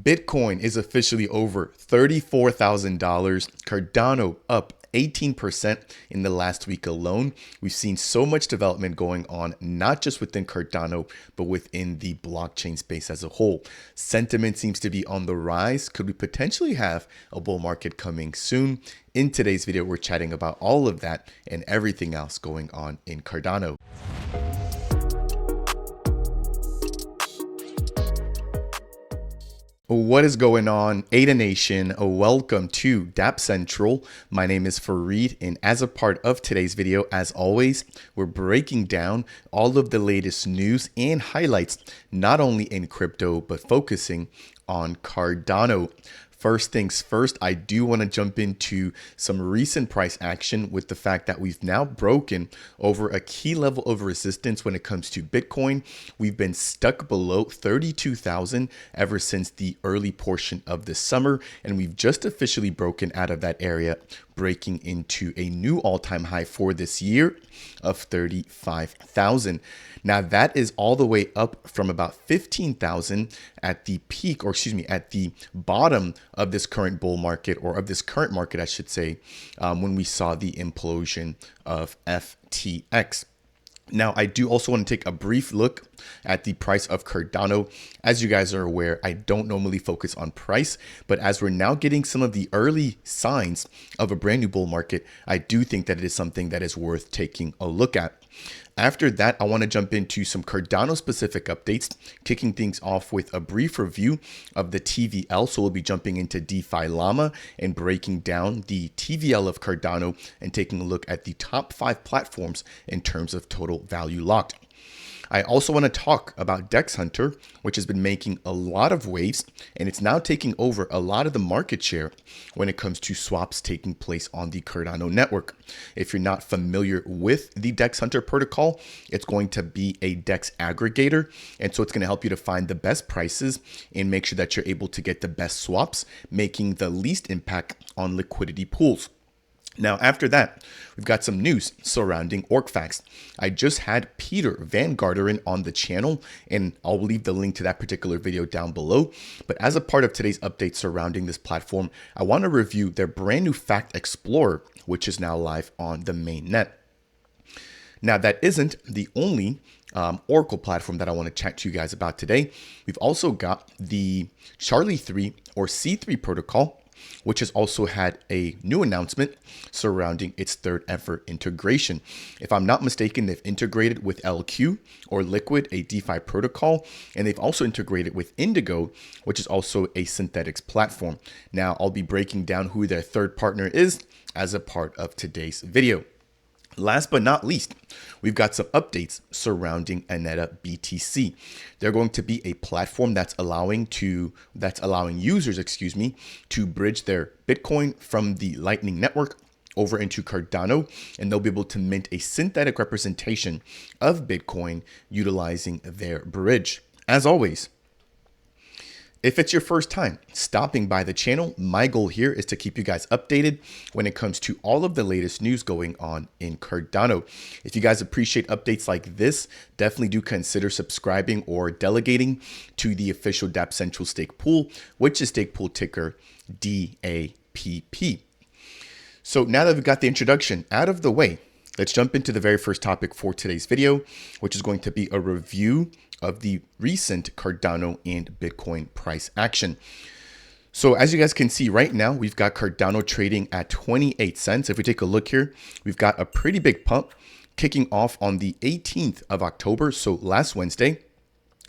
Bitcoin is officially over $34,000. Cardano up 18% in the last week alone. We've seen so much development going on, not just within Cardano, but within the blockchain space as a whole. Sentiment seems to be on the rise. Could we potentially have a bull market coming soon? In today's video, we're chatting about all of that and everything else going on in Cardano. What is going on, ADA Nation? Welcome to Dapp Central. My name is Fareed, and as a part of today's video, as always, we're breaking down all of the latest news and highlights, not only in crypto, but focusing on Cardano. First things first, I do want to jump into some recent price action with the fact that we've now broken over a key level of resistance when it comes to Bitcoin. We've been stuck below 32,000 ever since the early portion of the summer, and we've just officially broken out of that area, breaking into a new all-time high for this year of 35,000. Now that is all the way up from about 15,000 at the peak, or excuse me, at the bottom of this current bull market, or of this current market, I should say, when we saw the implosion of FTX. Now, I do also want to take a brief look at the price of Cardano. As you guys are aware, I don't normally focus on price, but as we're now getting some of the early signs of a brand new bull market, I do think that it is something that is worth taking a look at. After that, I want to jump into some Cardano specific updates, kicking things off with a brief review of the TVL. So we'll be jumping into DeFi Llama and breaking down the TVL of Cardano and taking a look at the top 5 platforms in terms of total value locked. I also want to talk about Dex Hunter, which has been making a lot of waves, and it's now taking over a lot of the market share when it comes to swaps taking place on the Cardano network. If you're not familiar with the Dex Hunter protocol, it's going to be a DEX aggregator, and so it's going to help you to find the best prices and make sure that you're able to get the best swaps, making the least impact on liquidity pools. Now, after that, we've got some news surrounding Orcfax. I just had Peter Van Garderen on the channel, and I'll leave the link to that particular video down below. But as a part of today's update surrounding this platform, I want to review their brand new Fact Explorer, which is now live on the mainnet. Now, that isn't the only Oracle platform that I want to chat to you guys about today. We've also got the Charlie 3 or C3 protocol, which has also had a new announcement surrounding its third ever integration. If I'm not mistaken, they've integrated with LQ or Liquid, a DeFi protocol, and they've also integrated with Indigo, which is also a synthetics platform. Now, I'll be breaking down who their third partner is as a part of today's video. Last but not least, we've got some updates surrounding AnetaBTC. They're going to be a platform that's allowing users, to bridge their Bitcoin from the Lightning Network over into Cardano, and they'll be able to mint a synthetic representation of Bitcoin utilizing their bridge. As always, if it's your first time stopping by the channel, my goal here is to keep you guys updated when it comes to all of the latest news going on in Cardano. If you guys appreciate updates like this, definitely do consider subscribing or delegating to the official Dapp Central stake pool, which is stake pool ticker DAPP. So now that we've got the introduction out of the way, let's jump into the very first topic for today's video, which is going to be a review of the recent Cardano and Bitcoin price action. So as you guys can see right now, we've got Cardano trading at 28 cents. If we take a look here, we've got a pretty big pump kicking off on the 18th of October, so last Wednesday,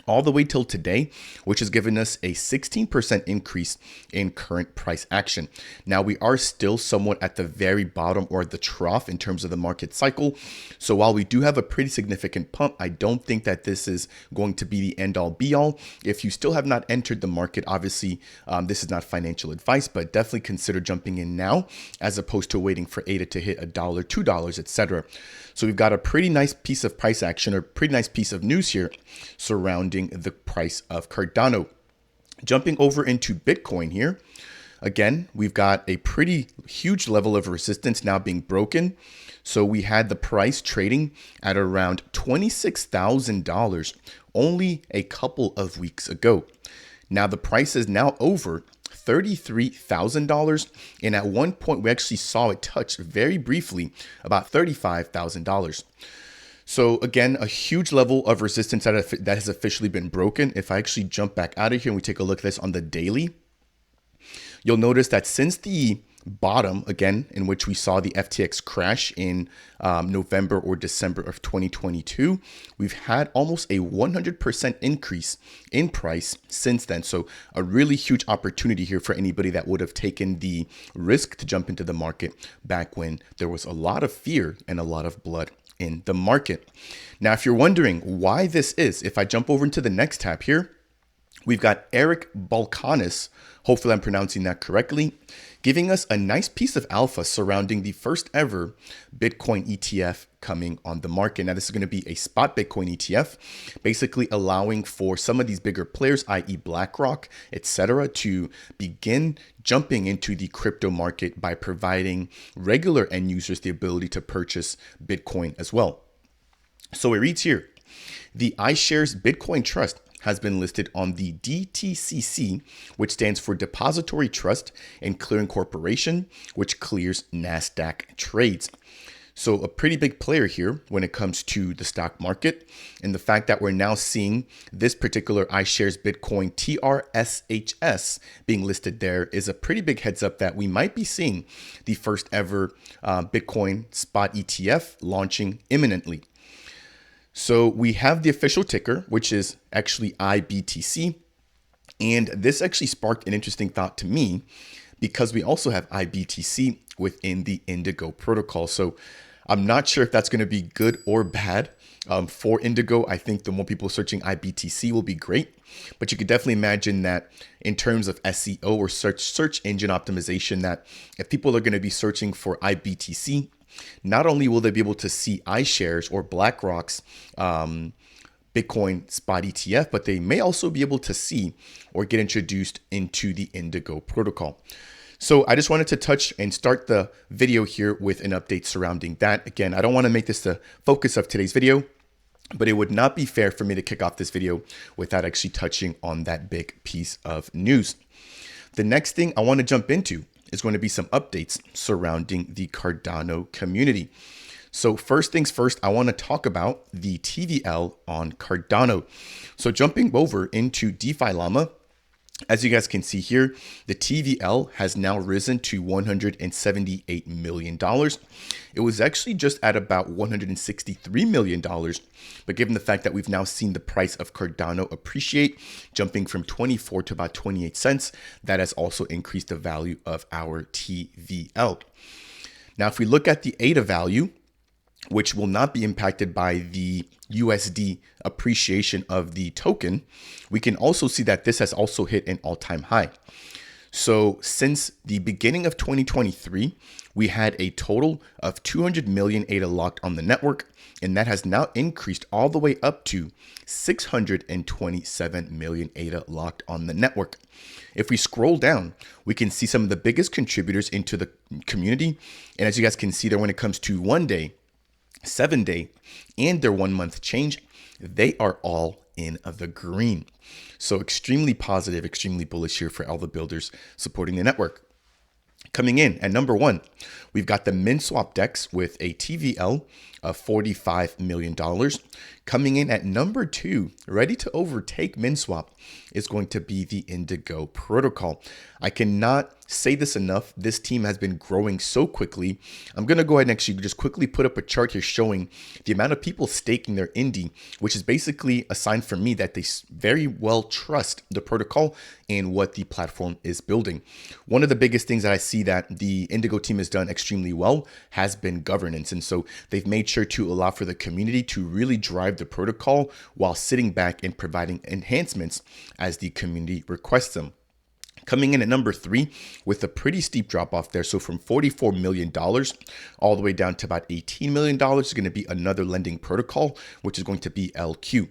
all the way till today, which has given us a 16% increase in current price action. Now, we are still somewhat at the very bottom or the trough in terms of the market cycle. So while we do have a pretty significant pump, I don't think that this is going to be the end all be all. If you still have not entered the market, obviously, this is not financial advice, but definitely consider jumping in now as opposed to waiting for ADA to hit $1, $2, etc. So we've got a pretty nice piece of price action, or pretty nice piece of news here surrounding the price of Cardano. Jumping over into Bitcoin here, again, we've got a pretty huge level of resistance now being broken. So we had the price trading at around $26,000 only a couple of weeks ago. Now the price is now over $33,000. And at one point, we actually saw it touch very briefly about $35,000. So again, a huge level of resistance that has officially been broken. If I actually jump back out of here and we take a look at this on the daily, you'll notice that since the bottom, again, in which we saw the FTX crash in November or December of 2022, we've had almost a 100% increase in price since then. So a really huge opportunity here for anybody that would have taken the risk to jump into the market back when there was a lot of fear and a lot of blood in the market. Now, if you're wondering why this is, if I jump over into the next tab here, we've got Eric Balkanis, hopefully I'm pronouncing that correctly, giving us a nice piece of alpha surrounding the first ever Bitcoin ETF coming on the market. Now, this is going to be a spot Bitcoin ETF, basically allowing for some of these bigger players, i.e. BlackRock, etc., to begin jumping into the crypto market by providing regular end users the ability to purchase Bitcoin as well. So it reads here, the iShares Bitcoin Trust has been listed on the DTCC, which stands for Depository Trust and Clearing Corporation, which clears NASDAQ trades. So a pretty big player here when it comes to the stock market. And the fact that we're now seeing this particular iShares Bitcoin TRSHS being listed there is a pretty big heads up that we might be seeing the first ever Bitcoin spot ETF launching imminently. So we have the official ticker, which is actually IBTC. And this actually sparked an interesting thought to me because we also have IBTC within the Indigo protocol. So I'm not sure if that's going to be good or bad. For Indigo, I think the more people searching IBTC will be great. But you could definitely imagine that in terms of SEO or search engine optimization, that if people are going to be searching for IBTC, not only will they be able to see iShares or BlackRock's Bitcoin spot ETF, but they may also be able to see or get introduced into the Indigo protocol. So I just wanted to touch and start the video here with an update surrounding that. Again, I don't want to make this the focus of today's video, but it would not be fair for me to kick off this video without actually touching on that big piece of news. The next thing I want to jump into is going to be some updates surrounding the Cardano community. So first things first, I want to talk about the TVL on Cardano. So jumping over into DeFi Llama, as you guys can see here, the TVL has now risen to $178 million. It was actually just at about $163 million. But given the fact that we've now seen the price of Cardano appreciate, jumping from 24 to about 28 cents, that has also increased the value of our TVL. Now, if we look at the ADA value, which will not be impacted by the USD appreciation of the token, we can also see that this has also hit an all-time high. So since the beginning of 2023, we had a total of 200 million ADA locked on the network, and that has now increased all the way up to 627 million ADA locked on the network. If we scroll down, we can see some of the biggest contributors into the community. And as you guys can see there, when it comes to 1 day, 7 day, and their 1 month change, they are all in the green. So extremely positive, extremely bullish here for all the builders supporting the network. Coming in at number 1, we've got the MinSwap Dex with a TVL of $45 million. Coming in at number 2, ready to overtake MinSwap, is going to be the Indigo protocol. I cannot say this enough. This team has been growing so quickly. I'm going to go ahead and actually just quickly put up a chart here showing the amount of people staking their Indy, which is basically a sign for me that they very well trust the protocol and what the platform is building. One of the biggest things that I see that the Indigo team has done extremely well has been governance. And so they've made sure to allow for the community to really drive the protocol while sitting back and providing enhancements as the community requests them. Coming in at number 3 with a pretty steep drop off there. So from $44 million all the way down to about $18 million is going to be another lending protocol, which is going to be LQ.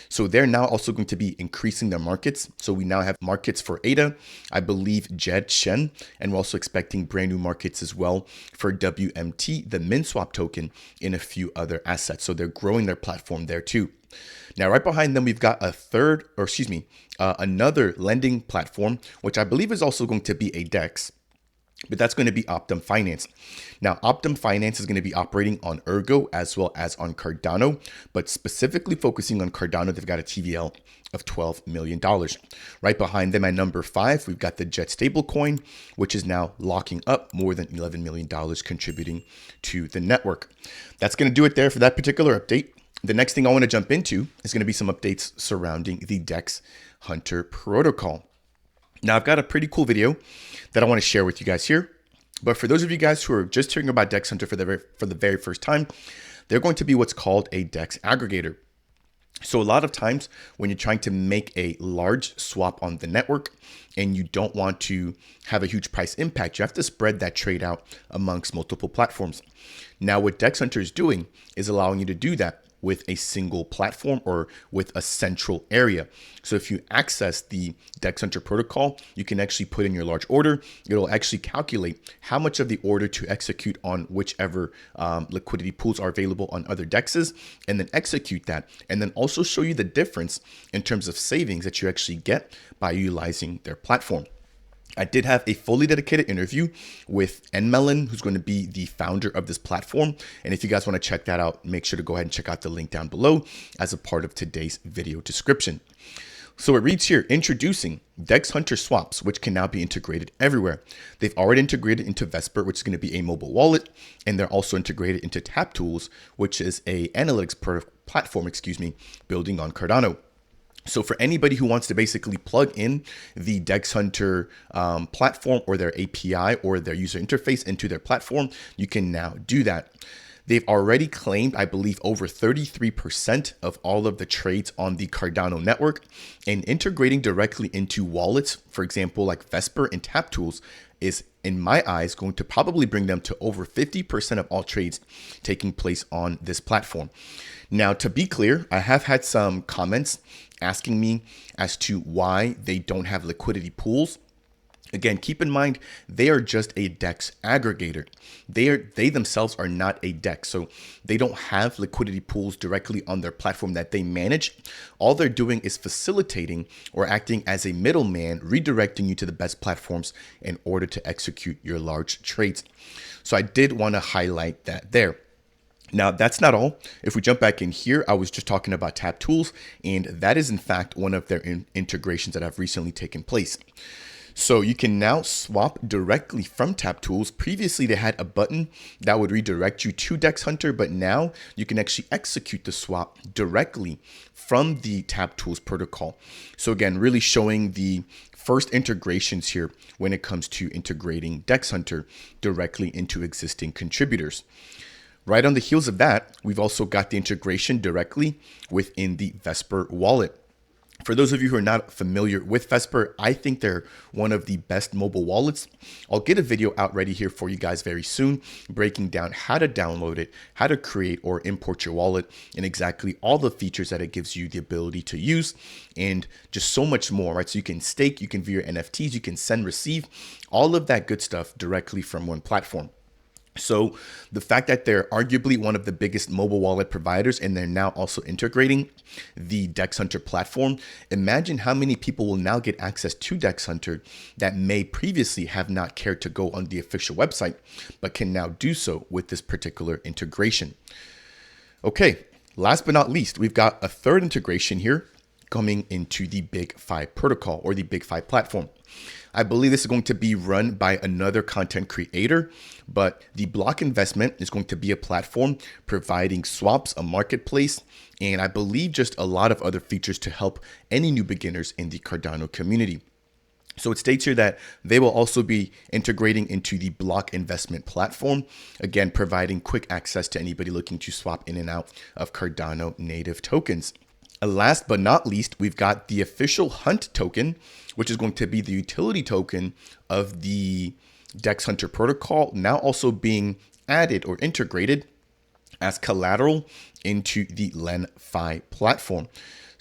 So they're now also going to be increasing their markets. So we now have markets for ADA, I believe Jed Shen, and we're also expecting brand new markets as well for WMT, the MinSwap token, and a few other assets. So they're growing their platform there too. Now, right behind them, we've got another lending platform, which I believe is also going to be a DEX, but that's going to be Optum Finance. Now, Optum Finance is going to be operating on Ergo as well as on Cardano, but specifically focusing on Cardano, they've got a TVL of $12 million. Right behind them at number 5, we've got the Jet stablecoin, which is now locking up more than $11 million, contributing to the network. That's going to do it there for that particular update. The next thing I want to jump into is going to be some updates surrounding the Dex Hunter protocol. Now, I've got a pretty cool video that I want to share with you guys here. But for those of you guys who are just hearing about Dex Hunter for the very first time, they're going to be what's called a DEX aggregator. So a lot of times when you're trying to make a large swap on the network and you don't want to have a huge price impact, you have to spread that trade out amongst multiple platforms. Now, what Dex Hunter is doing is allowing you to do that with a single platform or with a central area. So if you access the Dex Hunter protocol, you can actually put in your large order. It'll actually calculate how much of the order to execute on whichever liquidity pools are available on other DEXs, and then execute that, and then also show you the difference in terms of savings that you actually get by utilizing their platform. I did have a fully dedicated interview with Nmelon, who's going to be the founder of this platform. And if you guys want to check that out, make sure to go ahead and check out the link down below as a part of today's video description. So it reads here, introducing Dex Hunter swaps, which can now be integrated everywhere. They've already integrated into Vesper, which is going to be a mobile wallet, and they're also integrated into Tap Tools, which is a analytics platform, building on Cardano. So for anybody who wants to basically plug in the Dex Hunter platform or their API or their user interface into their platform, you can now do that. They've already claimed, I believe, over 33% of all of the trades on the Cardano network, and integrating directly into wallets, for example, like Vesper and Tap Tools, is, in my eyes, going to probably bring them to over 50% of all trades taking place on this platform. Now, to be clear, I have had some comments asking me as to why they don't have liquidity pools. Again, keep in mind, they are just a DEX aggregator. They themselves are not a DEX, so they don't have liquidity pools directly on their platform that they manage. All they're doing is facilitating or acting as a middleman, redirecting you to the best platforms in order to execute your large trades. So I did want to highlight that there. Now, that's not all. If we jump back in here, I was just talking about Tap Tools, and that is in fact one of their integrations that have recently taken place. So you can now swap directly from Tap Tools. Previously, they had a button that would redirect you to Dex Hunter, but now you can actually execute the swap directly from the Tap Tools protocol. So again, really showing the first integrations here when it comes to integrating Dex Hunter directly into existing contributors. Right on the heels of that, we've also got the integration directly within the Vesper wallet. For those of you who are not familiar with Vesper, I think they're one of the best mobile wallets. I'll get a video out ready here for you guys very soon, breaking down how to download it, how to create or import your wallet, and exactly all the features that it gives you the ability to use, and just so much more, right? So you can stake, you can view your NFTs, you can send, receive, all of that good stuff directly from one platform. So the fact that they're arguably one of the biggest mobile wallet providers, and they're now also integrating the Dex Hunter platform, imagine how many people will now get access to Dex Hunter that may previously have not cared to go on the official website, but can now do so with this particular integration. Okay, last but not least, we've got a third integration here coming into the Big 5 protocol or the Big 5 platform. I believe this is going to be run by another content creator, but the Block Investment is going to be a platform providing swaps, a marketplace, and I believe just a lot of other features to help any new beginners in the Cardano community. So it states here that they will also be integrating into the Block Investment platform, again, providing quick access to anybody looking to swap in and out of Cardano native tokens. Last but not least, we've got the official Hunt token, which is going to be the utility token of the Dex Hunter protocol, now also being added or integrated as collateral into the LenFi platform.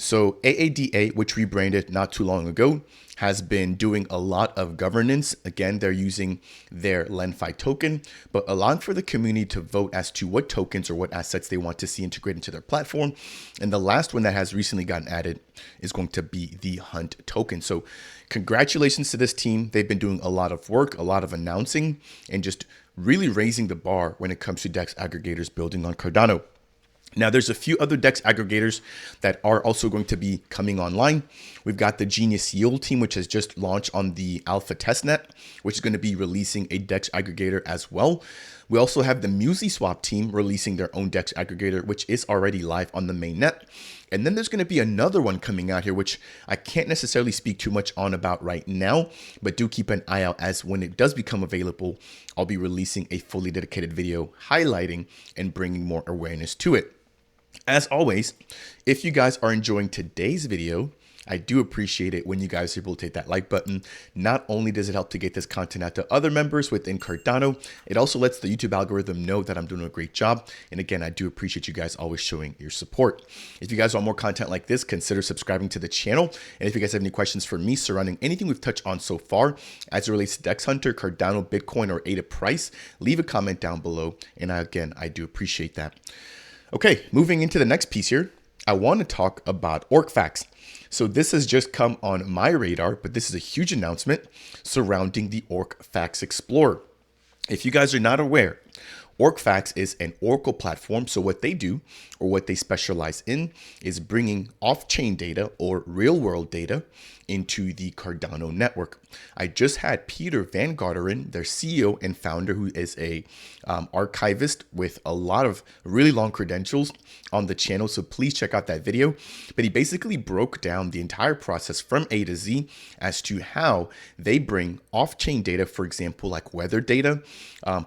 So AADA, which rebranded not too long ago, has been doing a lot of governance. Again, they're using their LenFi token, but allowing for the community to vote as to what tokens or what assets they want to see integrated into their platform. And the last one that has recently gotten added is going to be the Hunt token. So congratulations to this team. They've been doing a lot of work, a lot of announcing, and just really raising the bar when it comes to DEX aggregators building on Cardano. Now, there's a few other DEX aggregators that are also going to be coming online. We've got the Genius Yield team, which has just launched on the alpha testnet, which is going to be releasing a DEX aggregator as well. We also have the MusiSwap team releasing their own DEX aggregator, which is already live on the mainnet. And then there's going to be another one coming out here, which I can't necessarily speak too much on about right now, but do keep an eye out, as when it does become available, I'll be releasing a fully dedicated video highlighting and bringing more awareness to it. As always, if you guys are enjoying today's video, I do appreciate it when you guys are able to hit that like button. Not only does it help to get this content out to other members within Cardano, it also lets the YouTube algorithm know that I'm doing a great job. And again, I do appreciate you guys always showing your support. If you guys want more content like this, consider subscribing to the channel. And if you guys have any questions for me surrounding anything we've touched on so far as it relates to Dex Hunter, Cardano, Bitcoin, or ADA Price, leave a comment down below. And again, I do appreciate that. Okay, moving into the next piece here, I want to talk about Orcfax. So this has just come on my radar, but this is a huge announcement surrounding the Orcfax Explorer. If you guys are not aware, Orcfax is an Oracle platform. So what they do, or what they specialize in, is bringing off-chain data or real-world data into the Cardano network. I just had Peter Van Garderen, their CEO and founder, who is a archivist with a lot of really long credentials, on the channel. So please check out that video. But he basically broke down the entire process from A to Z as to how they bring off-chain data, for example, like weather data,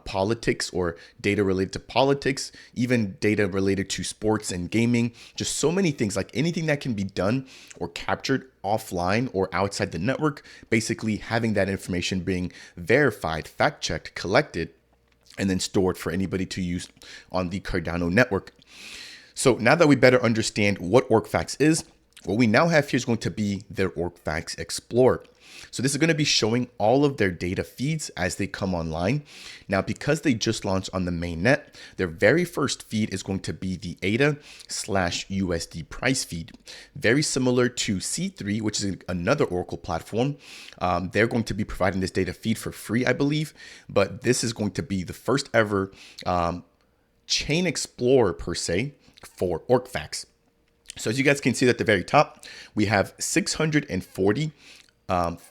politics, or data related to politics, even data related to sports and gaming, just so many things, like anything that can be done or captured offline or outside the network, basically having that information being verified, fact-checked, collected, and then stored for anybody to use on the Cardano network. So now that we better understand what Orcfax is, what we now have here is going to be their Orcfax Explorer. So this is going to be showing all of their data feeds as they come online. Now, because they just launched on the mainnet, their very first feed is going to be the ADA/USD price feed. Very similar to C3, which is another Oracle platform. They're going to be providing this data feed for free, I believe. But this is going to be the first ever chain explorer, per se, for Orcfax. So as you guys can see at the very top, we have 640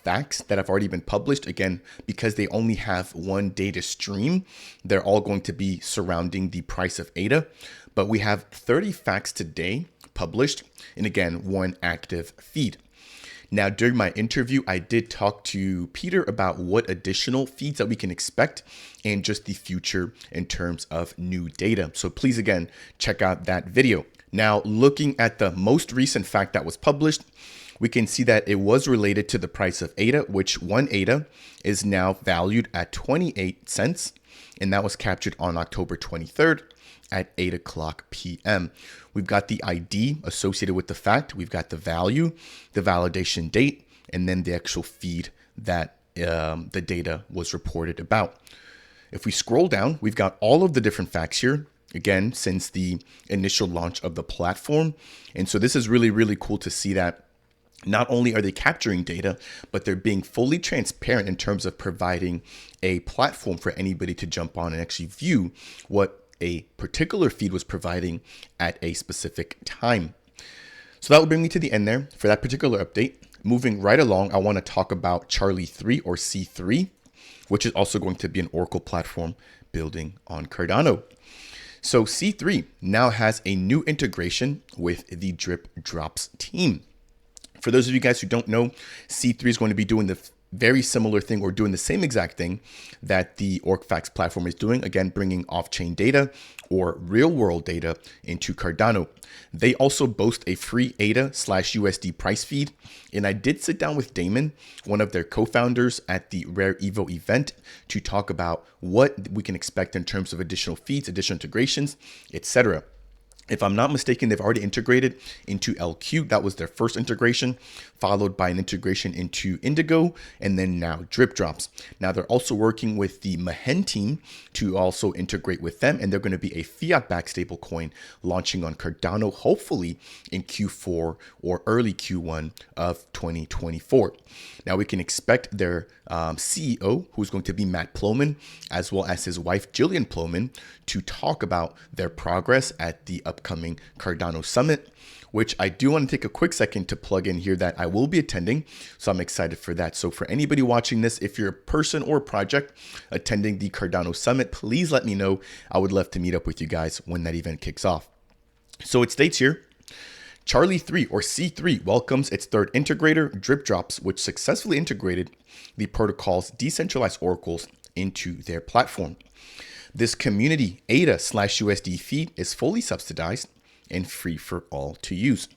facts that have already been published. Again, because they only have one data stream, they're all going to be surrounding the price of ADA. But we have 30 facts today published, and again, one active feed. Now, during my interview, I did talk to Peter about what additional feeds that we can expect and just the future in terms of new data. So please, again, check out that video. Now, looking at the most recent fact that was published, we can see that it was related to the price of ADA, which one ADA is now valued at 28 cents. And that was captured on October 23rd at 8 o'clock p.m. We've got the ID associated with the fact. We've got the value, the validation date, and then the actual feed that the data was reported about. If we scroll down, we've got all of the different facts here. Again, since the initial launch of the platform. And so this is really, really cool to see that not only are they capturing data, but they're being fully transparent in terms of providing a platform for anybody to jump on and actually view what a particular feed was providing at a specific time. So that will bring me to the end there for that particular update. Moving right along, I want to talk about Charlie 3 or C3, which is also going to be an Oracle platform building on Cardano. So C3 now has a new integration with the Drip Drops team. For those of you guys who don't know, C3 is going to be doing the very similar thing, or doing the same exact thing that the Orcfax platform is doing. Again, bringing off-chain data or real-world data into Cardano. They also boast a free ADA/USD price feed. And I did sit down with Damon, one of their co-founders, at the Rare Evo event to talk about what we can expect in terms of additional feeds, additional integrations, etc. If I'm not mistaken, they've already integrated into LQ. That was their first integration, followed by an integration into Indigo, and then now Drip Drops. Now they're also working with the Mahen team to also integrate with them, and they're going to be a fiat-backed stablecoin launching on Cardano, hopefully in Q4 or early Q1 of 2024. Now we can expect their CEO, who's going to be Matt Plomin, as well as his wife Jillian Plomin, to talk about their progress at the upcoming Cardano Summit, which I do want to take a quick second to plug in here that I will be attending. So I'm excited for that. So for anybody watching this, if you're a person or a project attending the Cardano Summit, please let me know. I would love to meet up with you guys when that event kicks off. So it states here, Charlie 3 or C3 welcomes its third integrator, Drip Drops, which successfully integrated the protocol's decentralized oracles into their platform. This community ADA/USD feed is fully subsidized and free for all to use.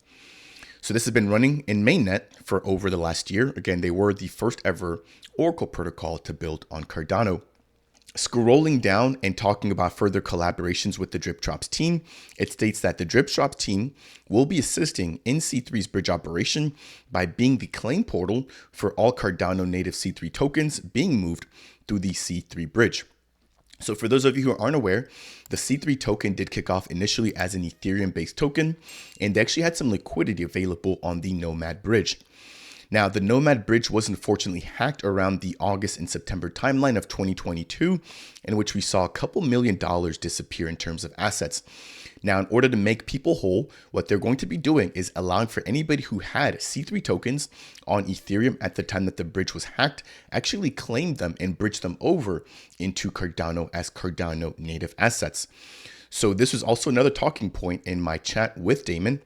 So this has been running in mainnet for over the last year. Again, they were the first ever Oracle protocol to build on Cardano. Scrolling down and talking about further collaborations with the Drip Drops team, it states that the Drip Drops team will be assisting in C3's bridge operation by being the claim portal for all Cardano native C3 tokens being moved through the C3 bridge. So for those of you who aren't aware, the C3 token did kick off initially as an Ethereum-based token, and they actually had some liquidity available on the Nomad bridge. Now, the Nomad bridge was unfortunately hacked around the August and September timeline of 2022, in which we saw a couple $1 million disappear in terms of assets. Now, in order to make people whole, what they're going to be doing is allowing for anybody who had C3 tokens on Ethereum at the time that the bridge was hacked, actually claim them and bridge them over into Cardano as Cardano native assets. So this was also another talking point in my chat with Damon.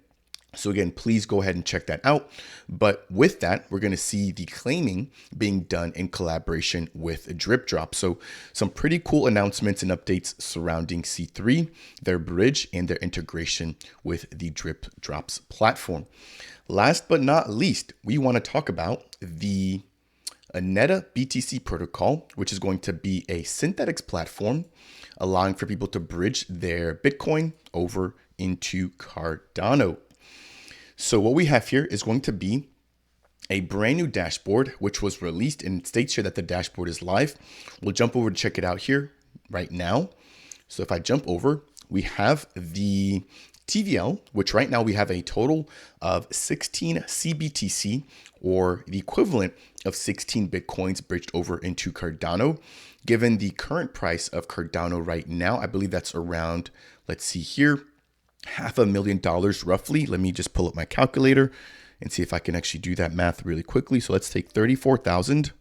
So again, please go ahead and check that out. But with that, we're going to see the claiming being done in collaboration with Drip Drop. So some pretty cool announcements and updates surrounding C3, their bridge, and their integration with the Drip Drops platform. Last but not least, we want to talk about the AnetaBTC protocol, which is going to be a synthetics platform, allowing for people to bridge their Bitcoin over into Cardano. So what we have here is going to be a brand new dashboard, which was released, and it states here that the dashboard is live. We'll jump over to check it out here right now. So if I jump over, we have the TVL, which right now we have a total of 16 CBTC, or the equivalent of 16 Bitcoins bridged over into Cardano. Given the current price of Cardano right now, I believe that's around, let's see here, $500,000 roughly. Let me just pull up my calculator and see if I can actually do that math really quickly. So let's take 34,000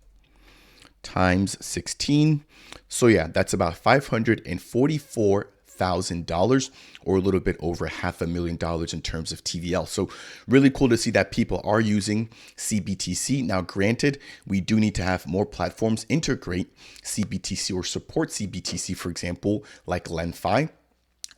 times 16. So yeah, that's about $544,000, or a little bit over $500,000 in terms of TVL. So really cool to see that people are using CBTC. Now, granted, we do need to have more platforms integrate CBTC or support CBTC, for example, like LenFi,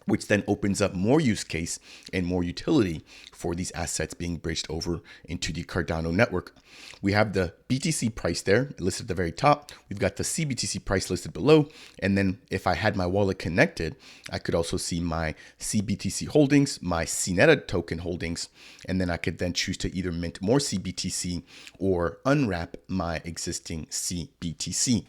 which then opens up more use case and more utility for these assets being bridged over into the Cardano network. We have the BTC price there listed at the very top. We've got the CBTC price listed below. And then if I had my wallet connected, I could also see my CBTC holdings, my CNETA token holdings, and then I could then choose to either mint more CBTC or unwrap my existing CBTC.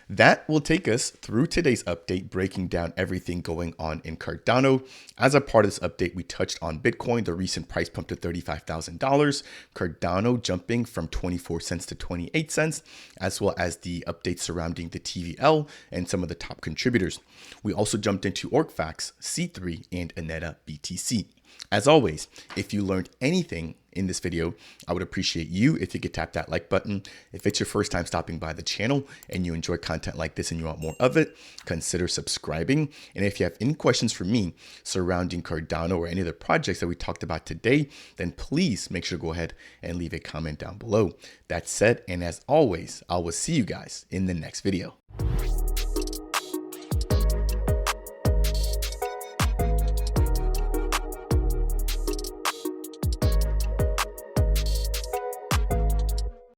That will take us through today's update, breaking down everything going on in Cardano. As a part of this update, we touched on Bitcoin, the recent price pump to $35,000, Cardano jumping from 24 cents to 28 cents, as well as the updates surrounding the TVL and some of the top contributors. We also jumped into Orcfax, C3, and AnetaBTC. As always, if you learned anything in this video, I would appreciate you if you could tap that like button. If it's your first time stopping by the channel and you enjoy content like this and you want more of it, consider subscribing. And if you have any questions for me surrounding Cardano or any of the projects that we talked about today, then please make sure to go ahead and leave a comment down below. That said, and as always, I will see you guys in the next video.